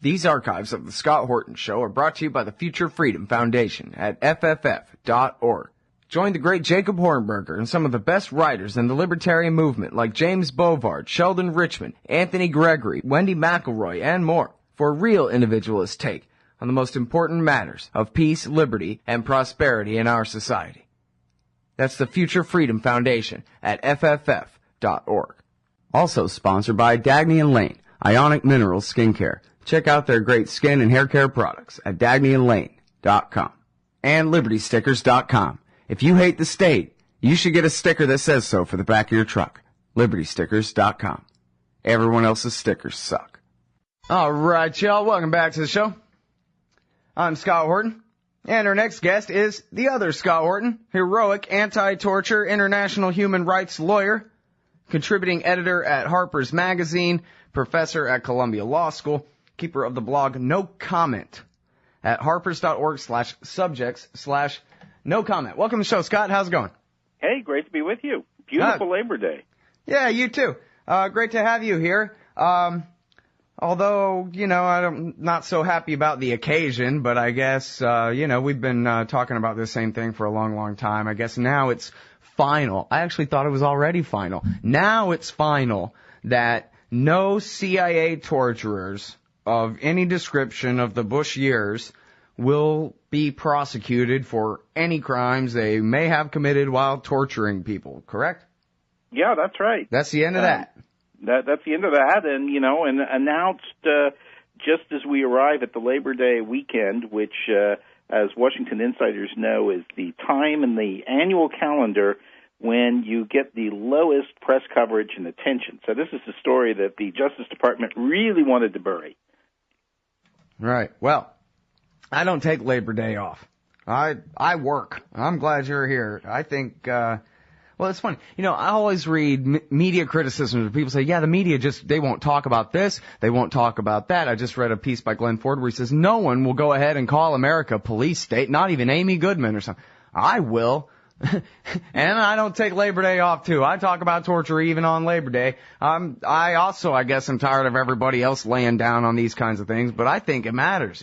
These archives of the Scott Horton Show are brought to you by the Future Freedom Foundation at fff.org. Join the great Jacob Hornberger and some of the best writers in the libertarian movement like James Bovard, Sheldon Richman, Anthony Gregory, Wendy McElroy, and more for a real individualist take on the most important matters of peace, liberty, and prosperity in our society. That's the Future Freedom Foundation at fff.org. Also sponsored by Dagny & Lane, Ionic Minerals Skincare. Check out their great skin and hair care products at dagnyandlane.com and libertystickers.com. If you hate the state, you should get a sticker that says so for the back of your truck. libertystickers.com. Everyone else's stickers suck. All right, y'all. Welcome back to the show. I'm Scott Horton, and our next guest is the other Scott Horton, heroic anti-torture international human rights lawyer, contributing editor at Harper's Magazine, professor at Columbia Law School, keeper of the blog No Comment at harpers.org/subjects/no comment. Welcome to the show, Scott. How's it going? Hey, great to be with you. Beautiful Labor Day. Yeah, you too. Great to have you here. Although, I'm not so happy about the occasion, but I guess, we've been talking about this same thing for a long, long time. I guess now it's final. I actually thought it was already final. Now it's final that no CIA torturers of any description of the Bush years will be prosecuted for any crimes they may have committed while torturing people, correct? Yeah, that's right. That's the end of that. That's the end of that, and announced just as we arrive at the Labor Day weekend, which, as Washington insiders know, is the time in the annual calendar when you get the lowest press coverage and attention. So this is the story that the Justice Department really wanted to bury. Right. Well, I don't take Labor Day off. I work. I'm glad you're here. I think, well, it's funny. I always read media criticisms where people say, yeah, the media they won't talk about this, they won't talk about that. I just read a piece by Glenn Ford where he says, no one will go ahead and call America a police state, not even Amy Goodman or something. I will. And I don't take Labor Day off, too. I talk about torture even on Labor Day. I also, I guess, am tired of everybody else laying down on these kinds of things, but I think it matters,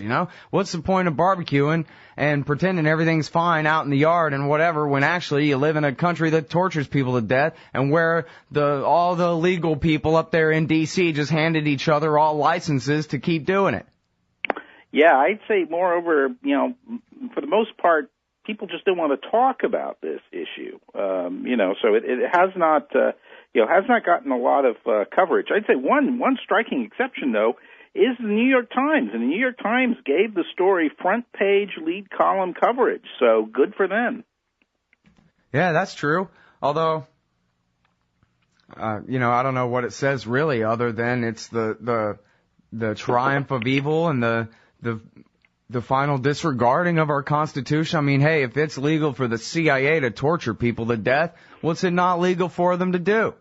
What's the point of barbecuing and pretending everything's fine out in the yard and whatever when actually you live in a country that tortures people to death and where all the legal people up there in D.C. just handed each other all licenses to keep doing it? Yeah, I'd say, moreover, for the most part, people just don't want to talk about this issue, so it has not, has not gotten a lot of coverage. I'd say one striking exception, though, is the New York Times, and the New York Times gave the story front page lead column coverage, so good for them. Yeah, that's true. Although, I don't know what it says really, other than it's the triumph of evil and the final disregarding of our Constitution. I mean, hey, if it's legal for the CIA to torture people to death, what's it not legal for them to do?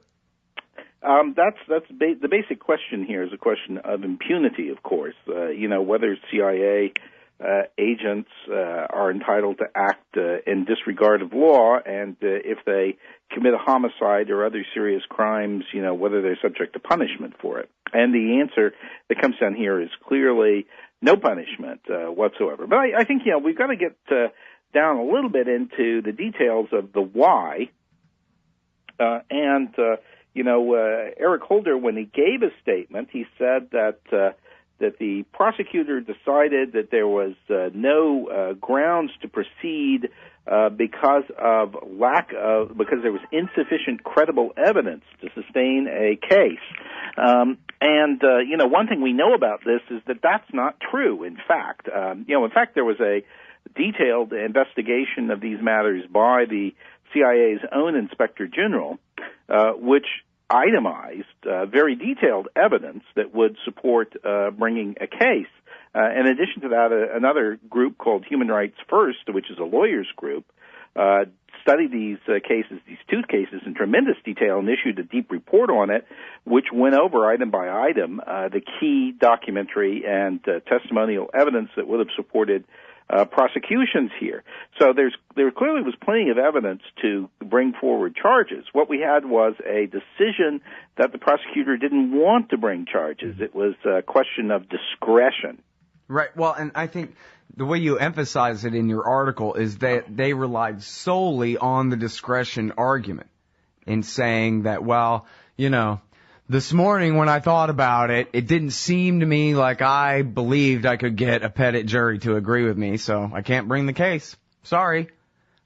The basic question here is a question of impunity, of course. Whether CIA agents are entitled to act in disregard of law, and if they commit a homicide or other serious crimes, whether they're subject to punishment for it. And the answer that comes down here is clearly no punishment whatsoever. But I think, we've got to get down a little bit into the details of the why. Eric Holder, when he gave his statement, he said that the prosecutor decided that there was no grounds to proceed because there was insufficient credible evidence to sustain a case. One thing we know about this is that that's not true. In fact, there was a detailed investigation of these matters by the CIA's own Inspector General, which itemized very detailed evidence that would support bringing a case. In addition to that, another group called Human Rights First, which is a lawyers group, studied these two cases in tremendous detail and issued a deep report on it, which went over item by item the key documentary and testimonial evidence that would have supported prosecutions here. So there clearly was plenty of evidence to bring forward charges. What we had was a decision that the prosecutor didn't want to bring charges. It was a question of discretion. Right. Well, and I think the way you emphasize it in your article is that they relied solely on the discretion argument in saying that, well, you know, this morning when I thought about it, it didn't seem to me like I believed I could get a petit jury to agree with me, so I can't bring the case. Sorry.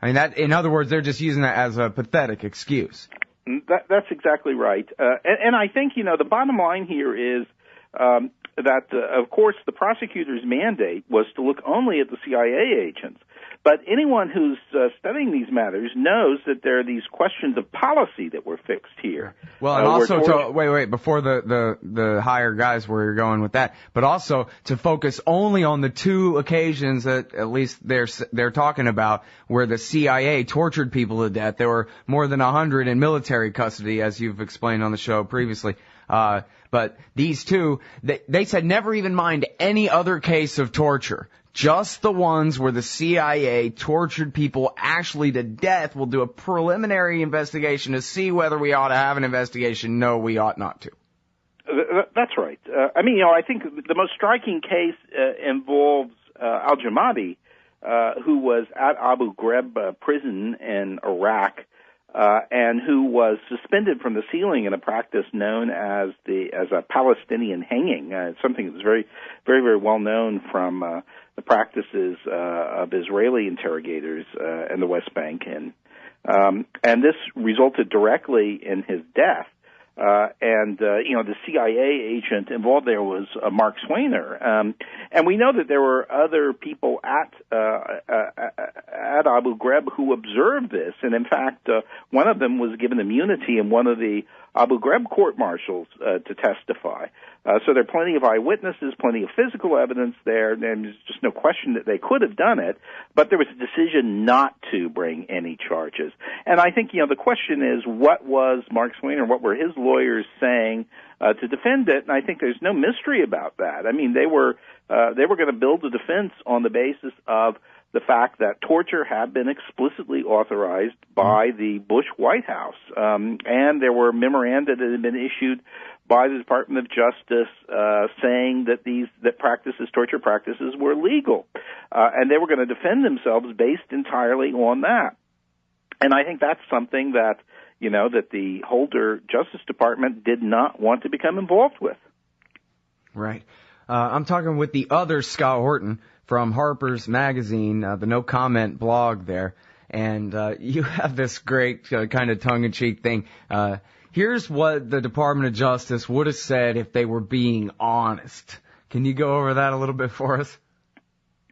I mean, that, in other words, they're just using that as a pathetic excuse. That's exactly right. And I think, you know, the bottom line here is that, of course, the prosecutor's mandate was to look only at the CIA agents. But anyone who's studying these matters knows that there are these questions of policy that were fixed here. Well, and also wait, before the higher guys where you're going with that, but also to focus only on the two occasions that at least they're talking about where the CIA tortured people to death. There were more than 100 in military custody, as you've explained on the show previously. But these two, they said never even mind any other case of torture. Just the ones where the CIA tortured people actually to death. We'll do a preliminary investigation to see whether we ought to have an investigation. No, we ought not to. That's right. I mean, you know, I think the most striking case involves al-Jamadi, who was at Abu Ghraib prison in Iraq, and who was suspended from the ceiling in a practice known as a Palestinian hanging, something that was very, very, very well known from the practices of Israeli interrogators in the West Bank, and this resulted directly in his death. You know, the CIA agent involved there was Mark Swainer, and we know that there were other people at Abu Ghraib who observed this, and in fact, one of them was given immunity in one of the Abu Ghraib court-martials to testify. So there are plenty of eyewitnesses, plenty of physical evidence there, and there's just no question that they could have done it, but there was a decision not to bring any charges. And I think, you know, the question is, what was Mark Swainer, what were his lawyers saying to defend it? And I think there's no mystery about that. I mean, they were going to build a defense on the basis of the fact that torture had been explicitly authorized by the Bush White House, and there were memoranda that had been issued by the Department of Justice saying that torture practices were legal, and they were going to defend themselves based entirely on that. And I think that's something that, you know, that the Holder Justice Department did not want to become involved with. Right. I'm talking with the other Scott Horton from Harper's magazine, the No Comment blog there, and you have this great kind of tongue-in-cheek thing. Here's what the Department of Justice would have said if they were being honest. Can you go over that a little bit for us?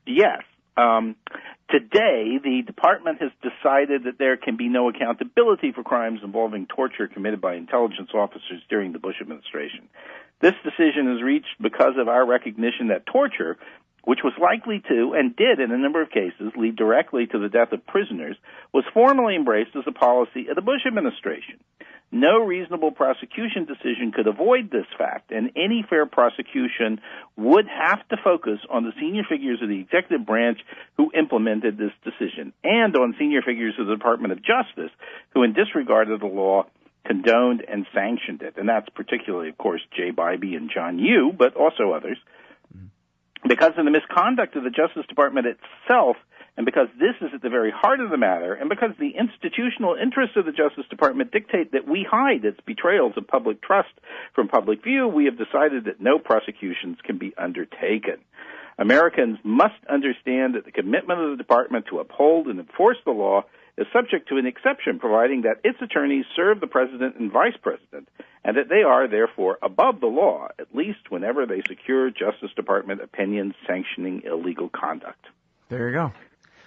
Yes. Today, the department has decided that there can be no accountability for crimes involving torture committed by intelligence officers during the Bush administration. This decision is reached because of our recognition that torture, which was likely to, and did in a number of cases, lead directly to the death of prisoners, was formally embraced as a policy of the Bush administration. No reasonable prosecution decision could avoid this fact, and any fair prosecution would have to focus on the senior figures of the executive branch who implemented this decision, and on senior figures of the Department of Justice who, in disregard of the law, condoned and sanctioned it. And that's particularly, of course, Jay Bybee and John Yoo, but also others. Because of the misconduct of the Justice Department itself, and because this is at the very heart of the matter, and because the institutional interests of the Justice Department dictate that we hide its betrayals of public trust from public view, we have decided that no prosecutions can be undertaken. Americans must understand that the commitment of the Department to uphold and enforce the law is subject to an exception, providing that its attorneys serve the President and Vice President, and that they are, therefore, above the law, at least whenever they secure Justice Department opinions sanctioning illegal conduct. There you go.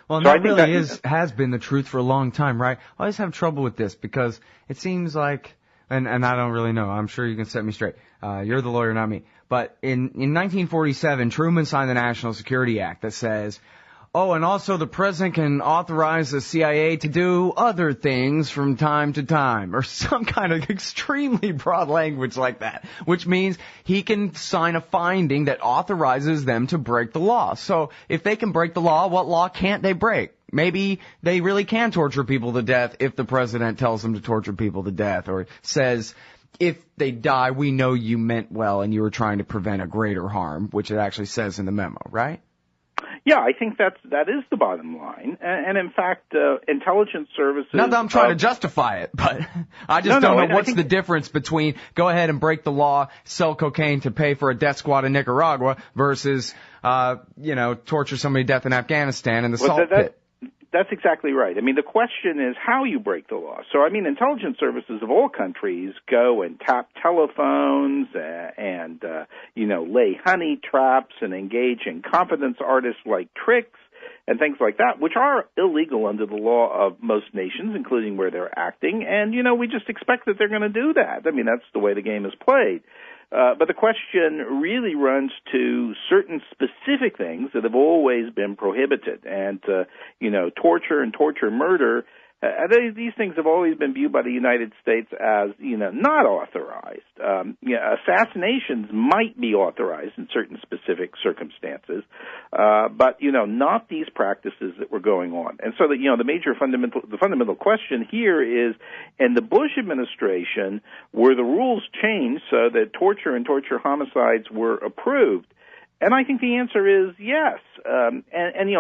Well, so that really has been the truth for a long time, right? I always have trouble with this because it seems like, and I don't really know, I'm sure you can set me straight. You're the lawyer, not me. But in 1947, Truman signed the National Security Act that says Oh, and also the president can authorize the CIA to do other things from time to time, or some kind of extremely broad language like that, which means he can sign a finding that authorizes them to break the law. So if they can break the law, what law can't they break? Maybe they really can torture people to death if the president tells them to torture people to death, or says, if they die, we know you meant well and you were trying to prevent a greater harm, which it actually says in the memo, right? Yeah, I think that is the bottom line. And in fact, intelligence services... Not that I'm trying to justify it, but I just don't know what's the difference between go ahead and break the law, sell cocaine to pay for a death squad in Nicaragua versus, torture somebody to death in Afghanistan in the salt pit. That's exactly right. I mean, the question is how you break the law. So, I mean, intelligence services of all countries go and tap telephones and lay honey traps and engage in confidence artist-like tricks and things like that, which are illegal under the law of most nations, including where they're acting. And, we just expect that they're going to do that. I mean, that's the way the game is played. But the question really runs to certain specific things that have always been prohibited. And, torture and torture murder, these things have always been viewed by the United States as, not authorized. Assassinations might be authorized in certain specific circumstances, but, not these practices that were going on. And so, the fundamental question here is, in the Bush administration, were the rules changed so that torture and torture homicides were approved? And I think the answer is yes. And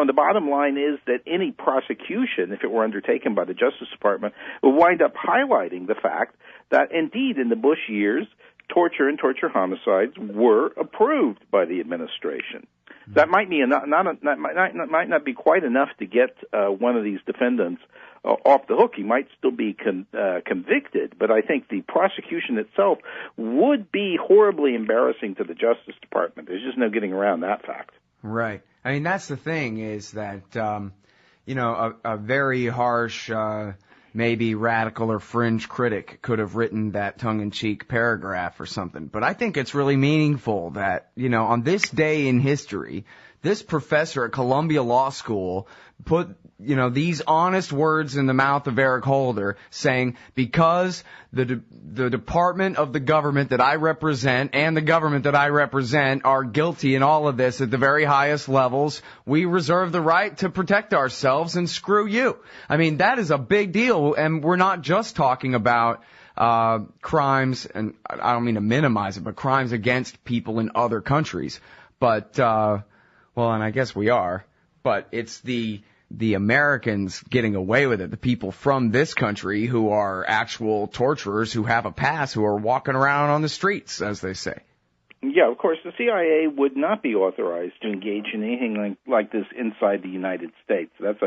the bottom line is that any prosecution, if it were undertaken by the Justice Department, would wind up highlighting the fact that, indeed, in the Bush years, torture and torture homicides were approved by the administration. That might be might not be quite enough to get one of these defendants off the hook. He might still be convicted, but I think the prosecution itself would be horribly embarrassing to the Justice Department. There's just no getting around that fact. Right. I mean, that's the thing is that, a very harsh, maybe radical or fringe critic could have written that tongue-in-cheek paragraph or something. But I think it's really meaningful that, on this day in history, this professor at Columbia Law School put, these honest words in the mouth of Eric Holder saying, because the department of the government that I represent and the government that I represent are guilty in all of this at the very highest levels, we reserve the right to protect ourselves and screw you. I mean, that is a big deal, and we're not just talking about crimes, and I don't mean to minimize it, but crimes against people in other countries. But, and I guess we are, but it's the Americans getting away with it, the people from this country who are actual torturers, who have a pass, who are walking around on the streets, as they say. Yeah, of course, the CIA would not be authorized to engage in anything like this inside the United States. That's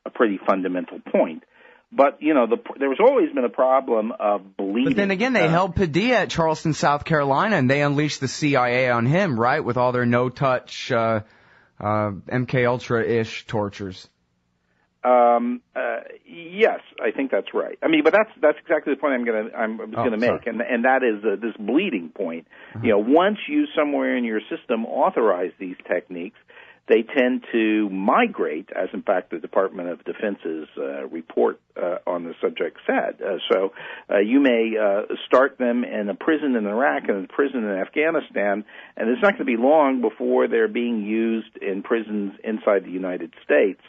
a pretty fundamental point. But, there's always been a problem of bleeding. But then again, they held Padilla at Charleston, South Carolina, and they unleashed the CIA on him, right, with all their no-touch MK Ultra-ish tortures. Yes, I think that's right. I mean, but that's exactly the point I was gonna make, and that is this bleeding point. Uh-huh. Once you somewhere in your system authorize these techniques, they tend to migrate, as in fact the Department of Defense's report on the subject said. So you may start them in a prison in Iraq and a prison in Afghanistan, and it's not going to be long before they're being used in prisons inside the United States.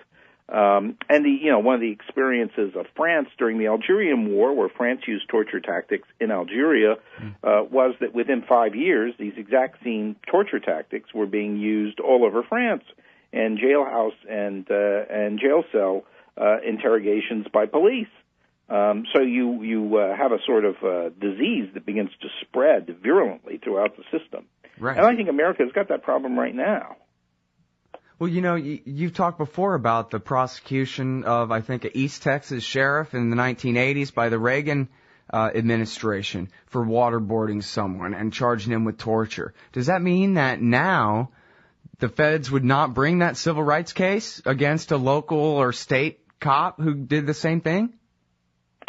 And one of the experiences of France during the Algerian War, where France used torture tactics in Algeria, was that within 5 years, these exact same torture tactics were being used all over France, and jailhouse and jail cell interrogations by police. So you have a sort of disease that begins to spread virulently throughout the system. Right. And I think America's got that problem right now. Well, you've talked before about the prosecution of, I think, an East Texas sheriff in the 1980s by the Reagan administration for waterboarding someone and charging him with torture. Does that mean that now the feds would not bring that civil rights case against a local or state cop who did the same thing?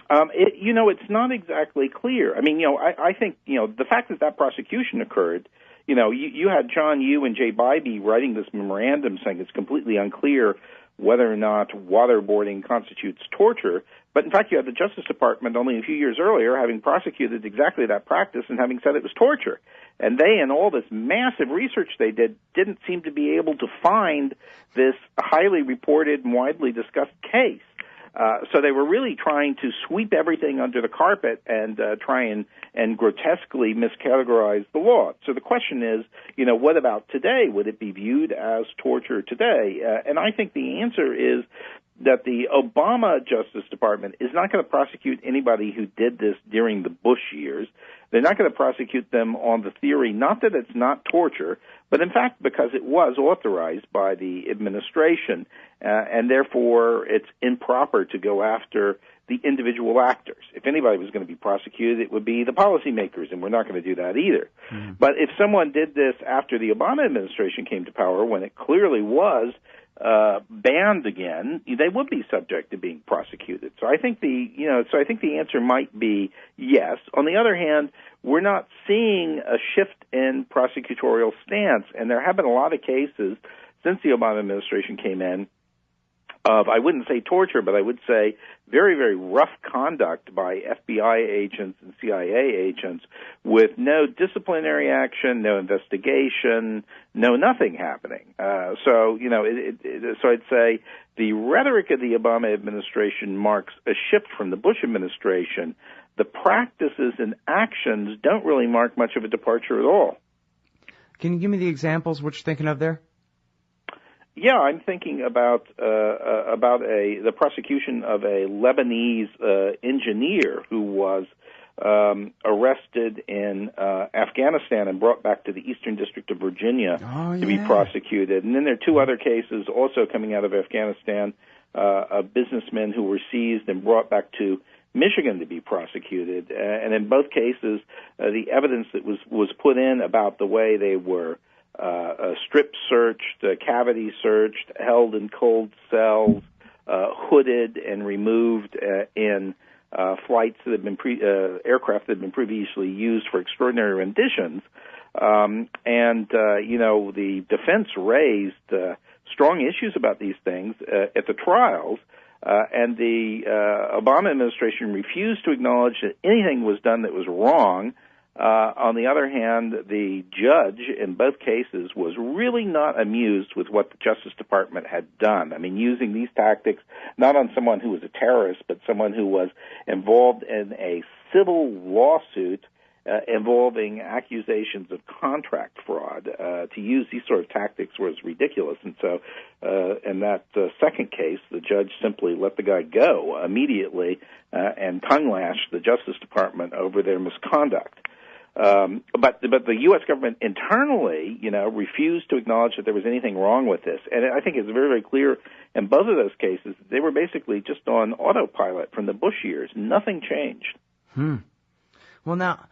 It's not exactly clear. I mean, I think, the fact that prosecution occurred, you had John Yoo and Jay Bybee writing this memorandum saying it's completely unclear whether or not waterboarding constitutes torture. But in fact, you had the Justice Department only a few years earlier having prosecuted exactly that practice and having said it was torture. And they, in all this massive research they did, didn't seem to be able to find this highly reported and widely discussed case. So they were really trying to sweep everything under the carpet and try and grotesquely miscategorize the law. So the question is, what about today? Would it be viewed as torture today? And I think the answer is that the Obama Justice Department is not going to prosecute anybody who did this during the Bush years. They're not going to prosecute them on the theory, not that it's not torture, but in fact because it was authorized by the administration, and therefore it's improper to go after the individual actors. If anybody was going to be prosecuted, it would be the policymakers, and we're not going to do that either. Mm-hmm. But if someone did this after the Obama administration came to power, when it clearly was banned again, they would be subject to being prosecuted. So I think the answer might be yes. On the other hand, we're not seeing a shift in prosecutorial stance, and there have been a lot of cases since the Obama administration came in of, I wouldn't say torture, but I would say very, very rough conduct by FBI agents and CIA agents with no disciplinary action, no investigation, no nothing happening. So I'd say the rhetoric of the Obama administration marks a shift from the Bush administration. The practices and actions don't really mark much of a departure at all. Can you give me the examples what you're thinking of there? Yeah, I'm thinking about the prosecution of a Lebanese engineer who was arrested in Afghanistan and brought back to the Eastern District of Virginia to be prosecuted. And then there are two other cases also coming out of Afghanistan of businessmen who were seized and brought back to Michigan to be prosecuted. And in both cases, the evidence that was put in about the way they were strip searched, cavity searched, held in cold cells, hooded and removed in flights that had been aircraft that had been previously used for extraordinary renditions. The defense raised strong issues about these things at the trials, and the Obama administration refused to acknowledge that anything was done that was wrong. On the other hand, the judge in both cases was really not amused with what the Justice Department had done. I mean, using these tactics not on someone who was a terrorist, but someone who was involved in a civil lawsuit involving accusations of contract fraud. To use these sort of tactics was ridiculous. And so in that second case, the judge simply let the guy go immediately and tongue-lashed the Justice Department over their misconduct. But the U.S. government internally, refused to acknowledge that there was anything wrong with this. And I think it's very, very clear in both of those cases they were basically just on autopilot from the Bush years. Nothing changed. Well, now,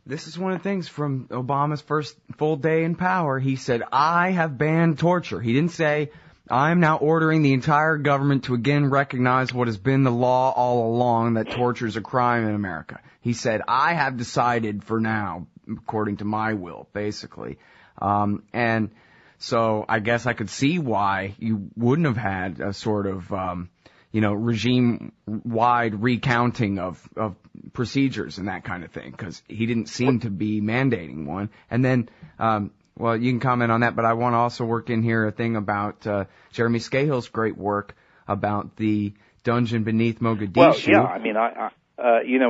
this is one of the things from Obama's first full day in power. He said, I have banned torture. He didn't say, I'm now ordering the entire government to again recognize what has been the law all along, that torture is a crime in America. He said, I have decided for now, according to my will, basically. And so I guess I could see why you wouldn't have had a sort of, regime-wide recounting of procedures and that kind of thing, because he didn't seem to be mandating one. And then, well, you can comment on that, but I want to also work in here a thing about Jeremy Scahill's great work about the dungeon beneath Mogadishu. Well, yeah, I mean,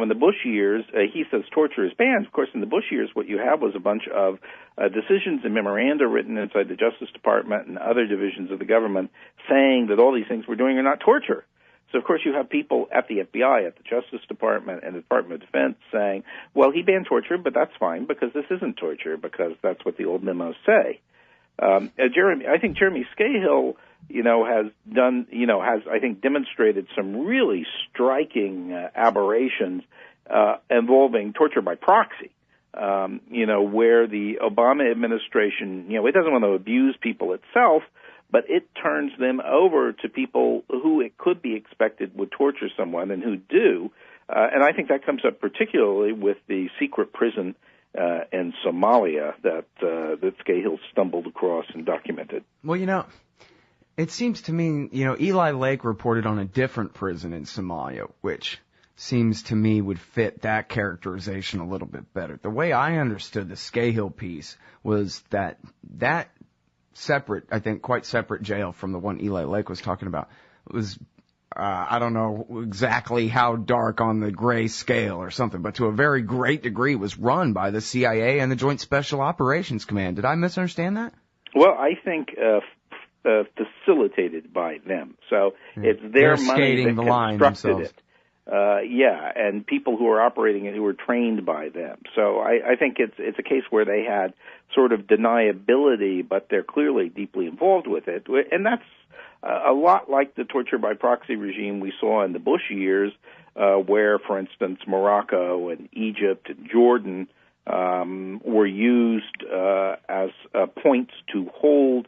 in the Bush years, he says torture is banned. Of course, in the Bush years, what you have was a bunch of decisions and memoranda written inside the Justice Department and other divisions of the government saying that all these things we're doing are not torture. So, of course, you have people at the FBI, at the Justice Department, and the Department of Defense saying, well, he banned torture, but that's fine because this isn't torture, because that's what the old memos say. I think Jeremy Scahill, has demonstrated some really striking aberrations involving torture by proxy. Where the Obama administration, it doesn't want to abuse people itself, but it turns them over to people who it could be expected would torture someone and who do. And I think that comes up particularly with the secret prison in Somalia that Scahill stumbled across and documented. Well, It seems to me, Eli Lake reported on a different prison in Somalia, which seems to me would fit that characterization a little bit better. The way I understood the Scahill piece was that separate, I think quite separate jail from the one Eli Lake was talking about was, I don't know exactly how dark on the gray scale or something, but to a very great degree was run by the CIA and the Joint Special Operations Command. Did I misunderstand that? Well, I think facilitated by them. So it's their money that constructed it. And people who are operating it who were trained by them. So I think it's a case where they had sort of deniability, but they're clearly deeply involved with it. And that's a lot like the torture by proxy regime we saw in the Bush years, where, for instance, Morocco and Egypt and Jordan were used as points to hold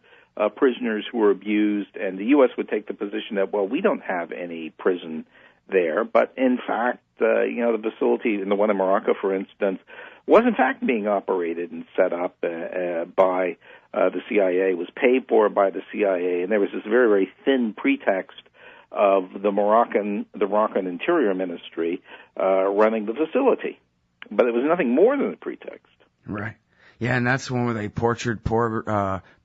prisoners who were abused, and the U.S. would take the position that, well, we don't have any prison there, but in fact, the facility in the one in Morocco, for instance, was in fact being operated and set up by the CIA, was paid for by the CIA, and there was this very, very thin pretext of the Moroccan Interior Ministry running the facility, but it was nothing more than a pretext. Right. Yeah, and that's the one where they tortured poor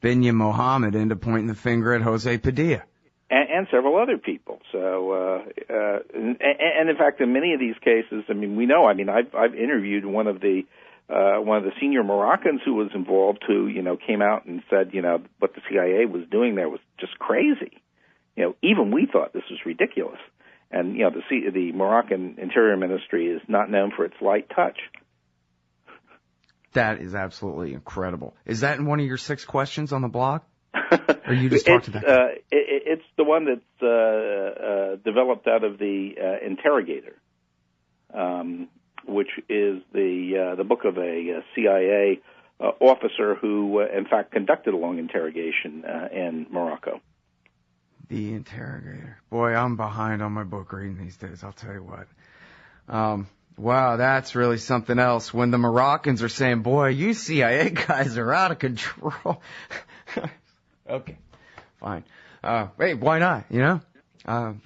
Binya Mohammed into pointing the finger at Jose Padilla. And several other people. So, and in fact, in many of these cases, we know. I've interviewed one of the senior Moroccans who was involved, who came out and said, what the CIA was doing there was just crazy. Even we thought this was ridiculous. And the Moroccan Interior Ministry is not known for its light touch. That is absolutely incredible. Is that in one of your 6 questions on the blog? Or you just talked to that? It's the one that's developed out of the Interrogator, which is the book of a CIA officer who, in fact, conducted a long interrogation in Morocco. The Interrogator. Boy, I'm behind on my book reading these days, I'll tell you what. Wow, that's really something else. When the Moroccans are saying, boy, you CIA guys are out of control. Okay, fine. Hey, why not, I'm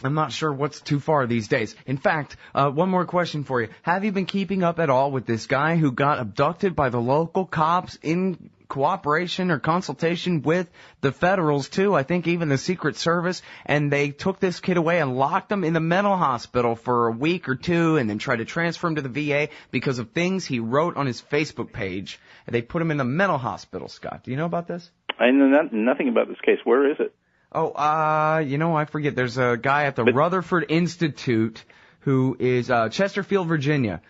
not sure what's too far these days. In fact, one more question for you. Have you been keeping up at all with this guy who got abducted by the local cops in cooperation or consultation with the federals, too? I think even the Secret Service. And they took this kid away and locked him in the mental hospital for a week or 2 and then tried to transfer him to the VA because of things he wrote on his Facebook page. And they put him in the mental hospital, Scott. Do you know about this? I know nothing about this case. Where is it? Oh, I forget. There's a guy at the Rutherford Institute who is Chesterfield, Virginia.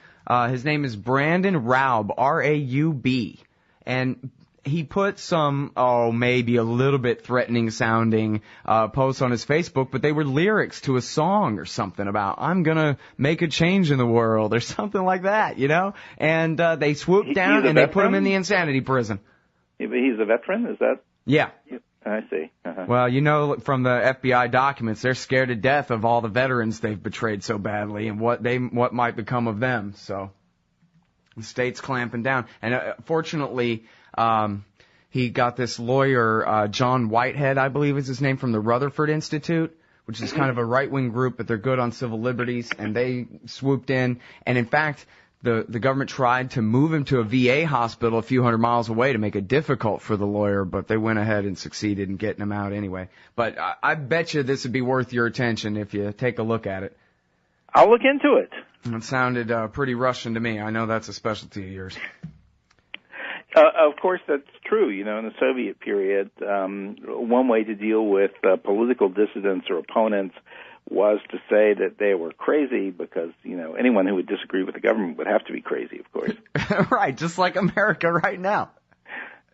His name is Brandon Raub, R-A-U-B. And he put some, maybe a little bit threatening sounding posts on his Facebook, but they were lyrics to a song or something about, I'm gonna make a change in the world or something like that, And they swooped down and they put him in the insanity prison. He's a veteran, is that? Yeah. I see. Uh-huh. Well, from the FBI documents, they're scared to death of all the veterans they've betrayed so badly and what might become of them. So the state's clamping down. And fortunately, he got this lawyer, John Whitehead, I believe is his name, from the Rutherford Institute, which is kind of a right-wing group, but they're good on civil liberties, and they swooped in. And in fact, the government tried to move him to a VA hospital a few hundred miles away to make it difficult for the lawyer, but they went ahead and succeeded in getting him out anyway. But I bet you this would be worth your attention if you take a look at it. I'll look into it. It sounded pretty Russian to me. I know that's a specialty of yours. Of course, that's true. In the Soviet period, one way to deal with political dissidents or opponents was to say that they were crazy because, anyone who would disagree with the government would have to be crazy, of course. Right, just like America right now.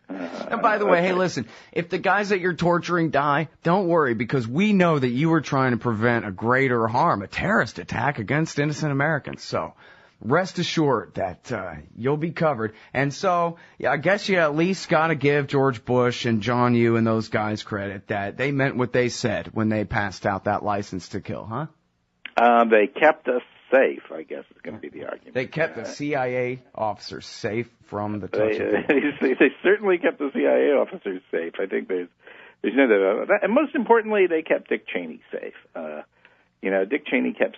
And by the way, hey, listen, if the guys that you're torturing die, don't worry, because we know that you were trying to prevent a greater harm, a terrorist attack against innocent Americans. So rest assured that you'll be covered. And so I guess you at least got to give George Bush and John Yoo and those guys credit that they meant what they said when they passed out that license to kill, huh? They kept us safe, I guess is going to be the argument. They kept the CIA officers safe from the touch of they certainly kept the CIA officers safe. I think there's There's no doubt about that. And most importantly, they kept Dick Cheney safe. Dick Cheney kept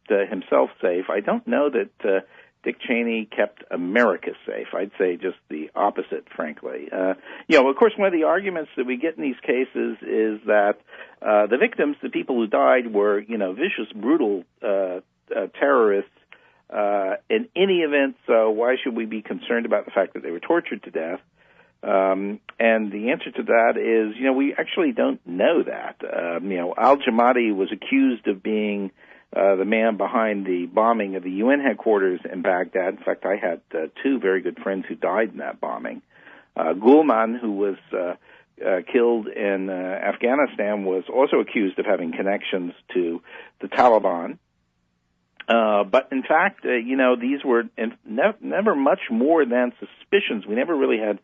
himself safe. I don't know that Dick Cheney kept America safe. I'd say just the opposite, frankly. Of course, one of the arguments that we get in these cases is that the victims, the people who died, were, vicious, brutal terrorists. In any event, so why should we be concerned about the fact that they were tortured to death? And the answer to that is, we actually don't know that. Al-Jamadi was accused of being the man behind the bombing of the UN headquarters in Baghdad. In fact, I had two very good friends who died in that bombing. Gulman, who was killed in Afghanistan, was also accused of having connections to the Taliban. But in fact, these were never much more than suspicions. We never really had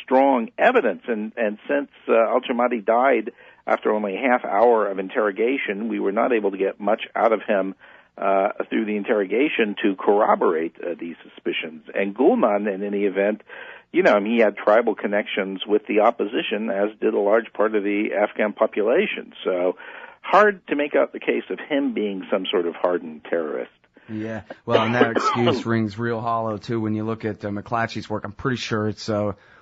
strong evidence. And since Al-Jamadi died after only a half hour of interrogation, we were not able to get much out of him through the interrogation to corroborate these suspicions. And Gulman, in any event, he had tribal connections with the opposition, as did a large part of the Afghan population. So hard to make out the case of him being some sort of hardened terrorist. Yeah, well, and that excuse rings real hollow, too, when you look at McClatchy's work. I'm pretty sure it's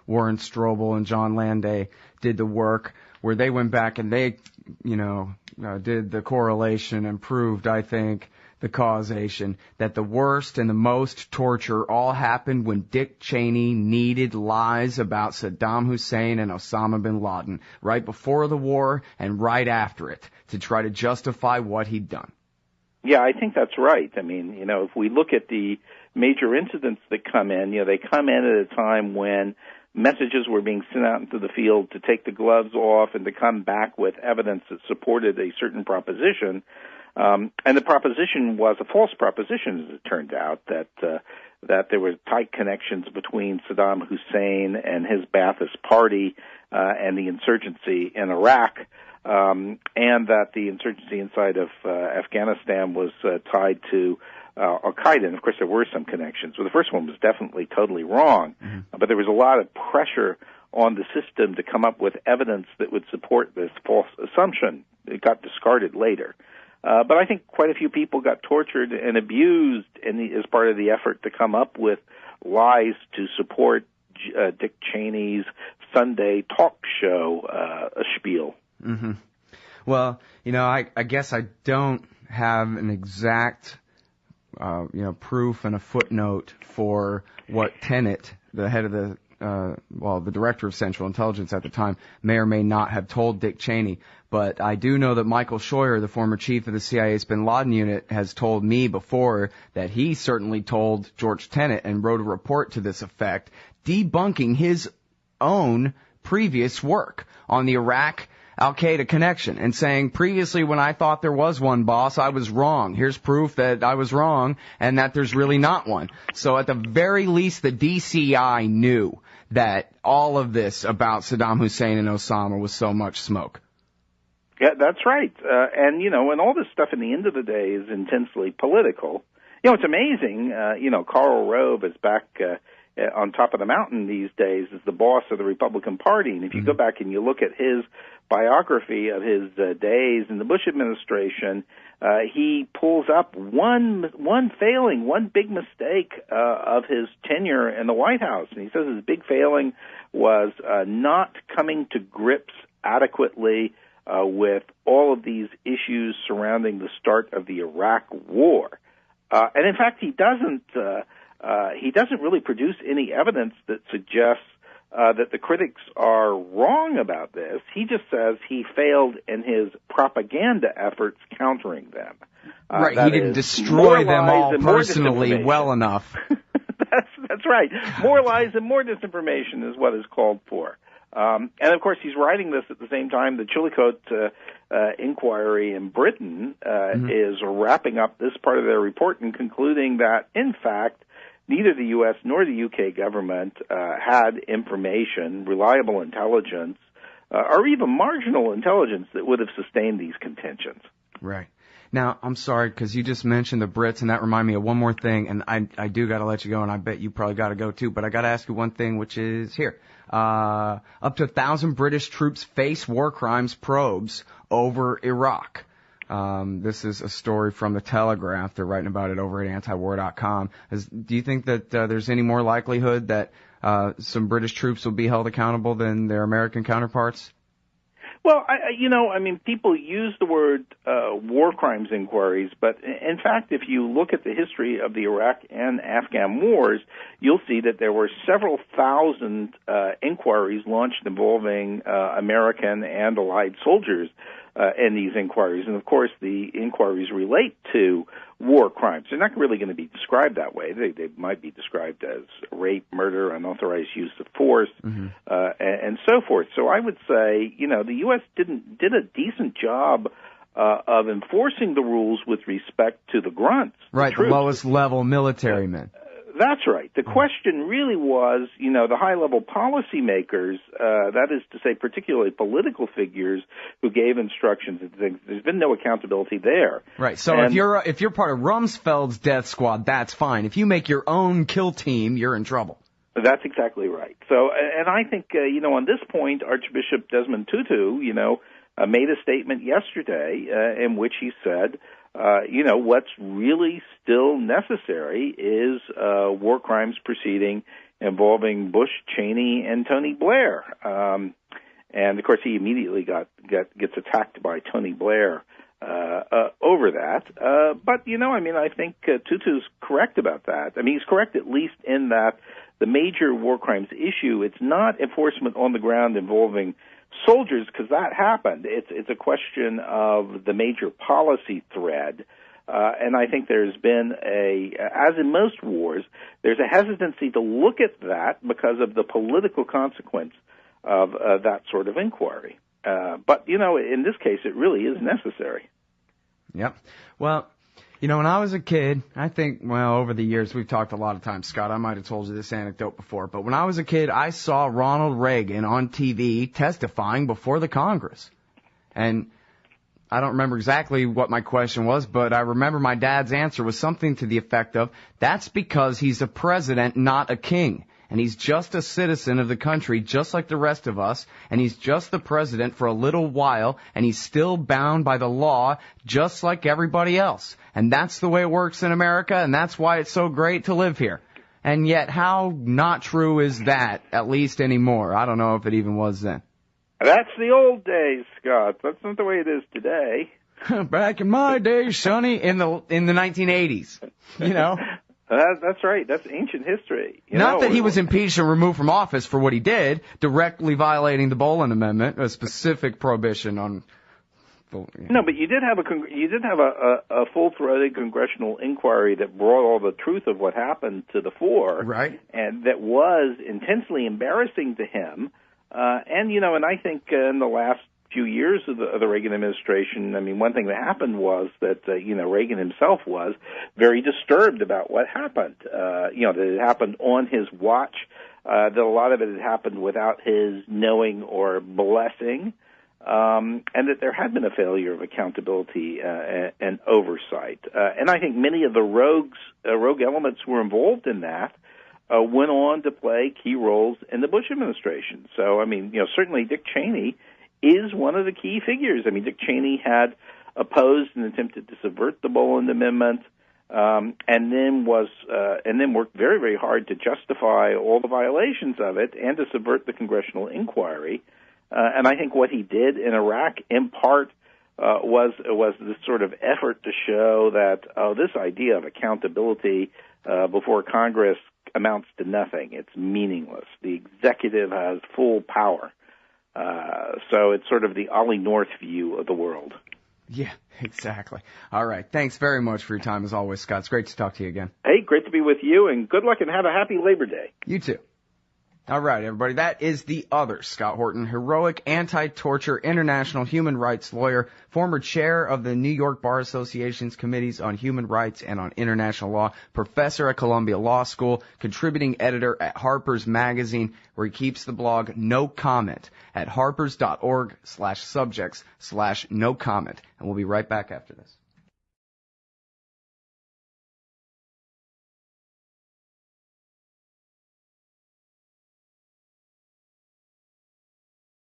Warren Strobel and John Landay did the work where they went back and they, did the correlation and proved, I think, the causation, that the worst and the most torture all happened when Dick Cheney needed lies about Saddam Hussein and Osama bin Laden, right before the war and right after it, to try to justify what he'd done. Yeah, I think that's right. I mean, if we look at the major incidents that come in, they come in at a time when messages were being sent out into the field to take the gloves off and to come back with evidence that supported a certain proposition. And the proposition was a false proposition, as it turned out, that there were tight connections between Saddam Hussein and his Ba'athist party and the insurgency in Iraq, and that the insurgency inside of Afghanistan was tied to Al-Qaeda. And, of course, there were some connections. Well, the first one was definitely totally wrong, but there was a lot of pressure on the system to come up with evidence that would support this false assumption. It got discarded later. But I think quite a few people got tortured and abused as part of the effort to come up with lies to support Dick Cheney's Sunday talk show spiel. Mm-hmm. Well, I guess I don't have an exact, proof and a footnote for what Tenet, the head of the director of Central Intelligence at the time, may or may not have told Dick Cheney. But I do know that Michael Scheuer, the former chief of the CIA's bin Laden unit, has told me before that he certainly told George Tenet and wrote a report to this effect, debunking his own previous work on the Iraq Al-Qaeda connection and saying, previously when I thought there was one boss, I was wrong. Here's proof that I was wrong and that there's really not one. So at the very least, the DCI knew that all of this about Saddam Hussein and Osama was so much smoke. Yeah, that's right. And all this stuff in the end of the day is intensely political. It's amazing. Karl Rove is back on top of the mountain these days as the boss of the Republican Party. And if you go back and you look at his biography of his days in the Bush administration, he pulls up one failing, one big mistake of his tenure in the White House. And he says his big failing was not coming to grips adequately with all of these issues surrounding the start of the Iraq War. And in fact, he doesn't really produce any evidence that suggests that the critics are wrong about this. He just says he failed in his propaganda efforts countering them. Right, he didn't destroy them all personally well enough. That's right. More lies and more disinformation is what is called for. And, of course, he's writing this at the same time the Chillicothe inquiry in Britain is wrapping up this part of their report and concluding that, in fact, neither the U.S. nor the U.K. government had information, reliable intelligence, or even marginal intelligence that would have sustained these contentions. Right. Now, I'm sorry, because you just mentioned the Brits, and that reminded me of one more thing, and I do got to let you go, and I bet you probably got to go too, but I got to ask you one thing, which is here. Up to 1,000 British troops face war crimes probes over Iraq. This is a story from the Telegraph. They're writing about it over at antiwar.com. Do you think that there's any more likelihood that some British troops will be held accountable than their American counterparts? Well, people use the word war crimes inquiries, but in fact, if you look at the history of the Iraq and Afghan wars, you'll see that there were several thousand inquiries launched involving American and allied soldiers in these inquiries. And, of course, the inquiries relate to war crimes. They're not really going to be described that way. They might be described as rape, murder, unauthorized use of force, and so forth. So I would say, the U.S. did a decent job of enforcing the rules with respect to the grunts. Right, the lowest level military men. That's right. The question really was, the high-level policymakers, that is to say particularly political figures who gave instructions and things. There's been no accountability there. Right. So if you're part of Rumsfeld's death squad, that's fine. If you make your own kill team, you're in trouble. That's exactly right. So, and I think, on this point, Archbishop Desmond Tutu, made a statement yesterday in which he said, what's really still necessary is war crimes proceeding involving Bush, Cheney, and Tony Blair. And, of course, he immediately gets attacked by Tony Blair over that. But, I think Tutu's correct about that. I mean, he's correct at least in that the major war crimes issue, it's not enforcement on the ground involving soldiers, because that happened. It's a question of the major policy thread, and I think there's been as in most wars, there's a hesitancy to look at that because of the political consequence of that sort of inquiry. But, in this case, it really is necessary. Yep. Well, when I was a kid, I think, over the years, we've talked a lot of times, Scott, I might have told you this anecdote before, but when I was a kid, I saw Ronald Reagan on TV testifying before the Congress. And I don't remember exactly what my question was, but I remember my dad's answer was something to the effect of, that's because he's a president, not a king. And he's just a citizen of the country, just like the rest of us, and he's just the president for a little while, and he's still bound by the law, just like everybody else. And that's the way it works in America, and that's why it's so great to live here. And yet, how not true is that, at least anymore? I don't know if it even was then. That's the old days, Scott. That's not the way it is today. Back in my days, Sonny, in the 1980s, That's right. That's ancient history. Not that he was impeached and removed from office for what he did, directly violating the Boland Amendment, a specific prohibition on. No, but you did have a full-throated congressional inquiry that brought all the truth of what happened to the fore, right? And that was intensely embarrassing to him. And I think in the last few years of the Reagan administration, I mean, one thing that happened was that, Reagan himself was very disturbed about what happened. That it happened on his watch, that a lot of it had happened without his knowing or blessing, and that there had been a failure of accountability and oversight. And I think many of the rogue elements who were involved in that went on to play key roles in the Bush administration. So, certainly Dick Cheney is one of the key figures. I mean, Dick Cheney had opposed and attempted to subvert the Boland Amendment, and then worked very, very hard to justify all the violations of it and to subvert the congressional inquiry. And I think what he did in Iraq, in part, was this sort of effort to show that this idea of accountability before Congress amounts to nothing. It's meaningless. The executive has full power. So it's sort of the Ollie North view of the world. Yeah, exactly. All right. Thanks very much for your time, as always, Scott. It's great to talk to you again. Hey, great to be with you, and good luck and have a happy Labor Day. You too. All right, everybody. That is the other Scott Horton, heroic anti-torture international human rights lawyer, former chair of the New York Bar Association's Committees on Human Rights and on International Law, professor at Columbia Law School, contributing editor at Harper's Magazine, where he keeps the blog No Comment at harpers.org/subjects/no comment. And we'll be right back after this.